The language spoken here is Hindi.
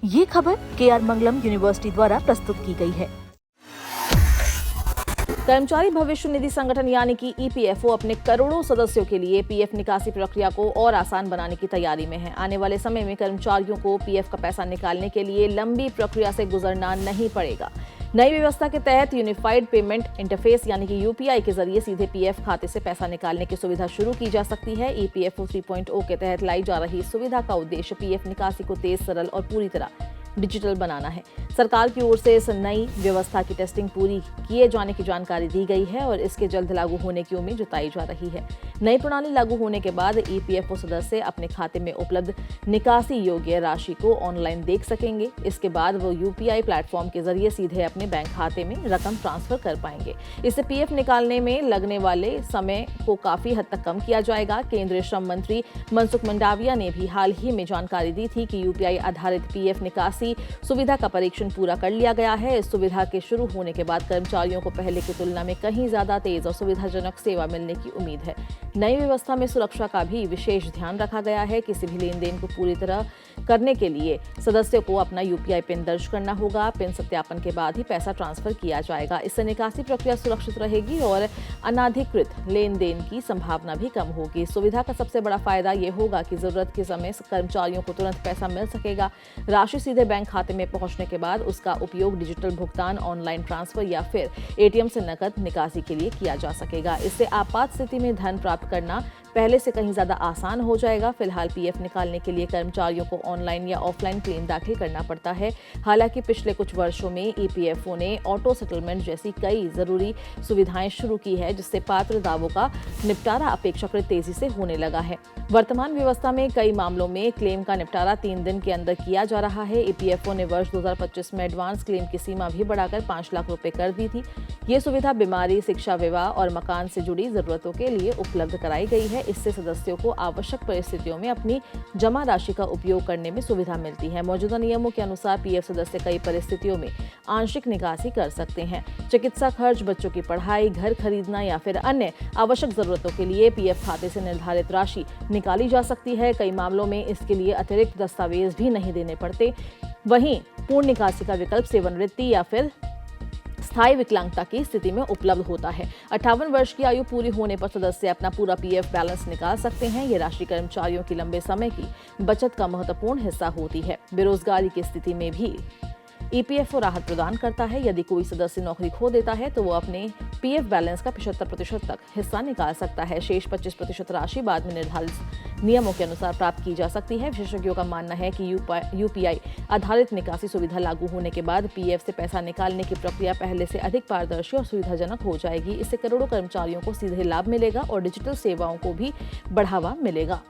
ये खबर KR मंगलम यूनिवर्सिटी द्वारा प्रस्तुत की गई है। कर्मचारी भविष्य निधि संगठन यानी कि EPFO अपने करोड़ों सदस्यों के लिए PF निकासी प्रक्रिया को और आसान बनाने की तैयारी में है। आने वाले समय में कर्मचारियों को PF का पैसा निकालने के लिए लंबी प्रक्रिया से गुजरना नहीं पड़ेगा। नई व्यवस्था के तहत यूनिफाइड पेमेंट इंटरफेस यानी कि UPI के जरिए सीधे PF खाते से पैसा निकालने की सुविधा शुरू की जा सकती है। EPFO 3.0 के तहत लाई जा रही इस सुविधा का उद्देश्य PF निकासी को तेज, सरल और पूरी तरह डिजिटल बनाना है। सरकार की ओर से इस नई व्यवस्था की टेस्टिंग पूरी किए जाने की जानकारी दी गई है और इसके जल्द लागू होने की उम्मीद जताई जा रही है। नई प्रणाली लागू होने के बाद EPFO सदस्य अपने खाते में उपलब्ध निकासी योग्य राशि को ऑनलाइन देख सकेंगे। इसके बाद वो UPI प्लेटफॉर्म के जरिए सीधे अपने बैंक खाते में रकम ट्रांसफर कर पाएंगे। इससे PF निकालने में लगने वाले समय को काफी हद तक कम किया जाएगा। केंद्रीय श्रम मंत्री मनसुख मंडाविया ने भी हाल ही में जानकारी दी थी कि UPI आधारित PF निकासी सुविधा का परीक्षण पूरा कर लिया गया है। इस सुविधा के शुरू होने के बाद कर्मचारियों को पहले की तुलना में कहीं ज्यादा तेज और सुविधाजनक सेवा मिलने की उम्मीद है। नई व्यवस्था में सुरक्षा का भी विशेष ध्यान रखा गया है। किसी भी लेन देन को पूरी तरह करने के लिए सदस्य को अपना UPI पिन दर्ज करना होगा। पिन सत्यापन के बाद ही पैसा ट्रांसफर किया जाएगा। इससे निकासी प्रक्रिया सुरक्षित रहेगी और अनाधिकृत लेन देन की संभावना भी कम होगी। इस सुविधा का सबसे बड़ा फायदा ये होगा कि जरूरत के समय कर्मचारियों को तुरंत पैसा मिल सकेगा। राशि सीधे बैंक खाते में पहुंचने के बाद उसका उपयोग डिजिटल भुगतान, ऑनलाइन ट्रांसफर या फिर ATM से नकद निकासी के लिए किया जा सकेगा। इससे आपात स्थिति में धन प्राप्त करना पहले से कहीं ज्यादा आसान हो जाएगा। फिलहाल PF निकालने के लिए कर्मचारियों को ऑनलाइन या ऑफलाइन क्लेम दाखिल करना पड़ता है। हालांकि पिछले कुछ वर्षों में EPFO ने ऑटो सेटलमेंट जैसी कई जरूरी सुविधाएं शुरू की है, जिससे पात्र दावों का निपटारा अपेक्षाकृत तेजी से होने लगा है। वर्तमान व्यवस्था में कई मामलों में क्लेम का निपटारा 3 दिन के अंदर किया जा रहा है। EPFO ने वर्ष 2025 में एडवांस क्लेम की सीमा भी बढ़ाकर 5 लाख रुपए कर दी थी। ये सुविधा बीमारी, शिक्षा, विवाह और मकान से जुड़ी जरूरतों के लिए उपलब्ध कराई गई है। इससे सदस्यों को आवश्यक परिस्थितियों में अपनी जमा राशि का उपयोग करने में सुविधा मिलती है। मौजूदा नियमों के अनुसार PF सदस्य कई परिस्थितियों में आंशिक निकासी कर सकते हैं। चिकित्सा खर्च, बच्चों की पढ़ाई, घर खरीदना या फिर अन्य आवश्यक जरूरतों के लिए PF खाते से निर्धारित राशि निकाली जा सकती है। कई मामलों में इसके लिए अतिरिक्त दस्तावेज भी नहीं देने पड़ते। वहीं पूर्ण निकासी का विकल्प सेवानिवृत्ति या फिर स्थायी विकलांगता की स्थिति में उपलब्ध होता है। 58 वर्ष की आयु पूरी होने पर सदस्य अपना पूरा PF बैलेंस निकाल सकते हैं। ये राशि कर्मचारियों की लंबे समय की बचत का महत्वपूर्ण हिस्सा होती है। बेरोजगारी की स्थिति में भी EPFO राहत प्रदान करता है। यदि कोई सदस्य नौकरी खो देता है तो वो अपने PF बैलेंस का 75% तक हिस्सा निकाल सकता है। शेष 25% राशि बाद में निर्धारित नियमों के अनुसार प्राप्त की जा सकती है। विशेषज्ञों का मानना है कि UPI आधारित निकासी सुविधा लागू होने के बाद PF से पैसा निकालने की प्रक्रिया पहले से अधिक पारदर्शी और सुविधाजनक हो जाएगी। इससे करोड़ों कर्मचारियों को सीधे लाभ मिलेगा और डिजिटल सेवाओं को भी बढ़ावा मिलेगा।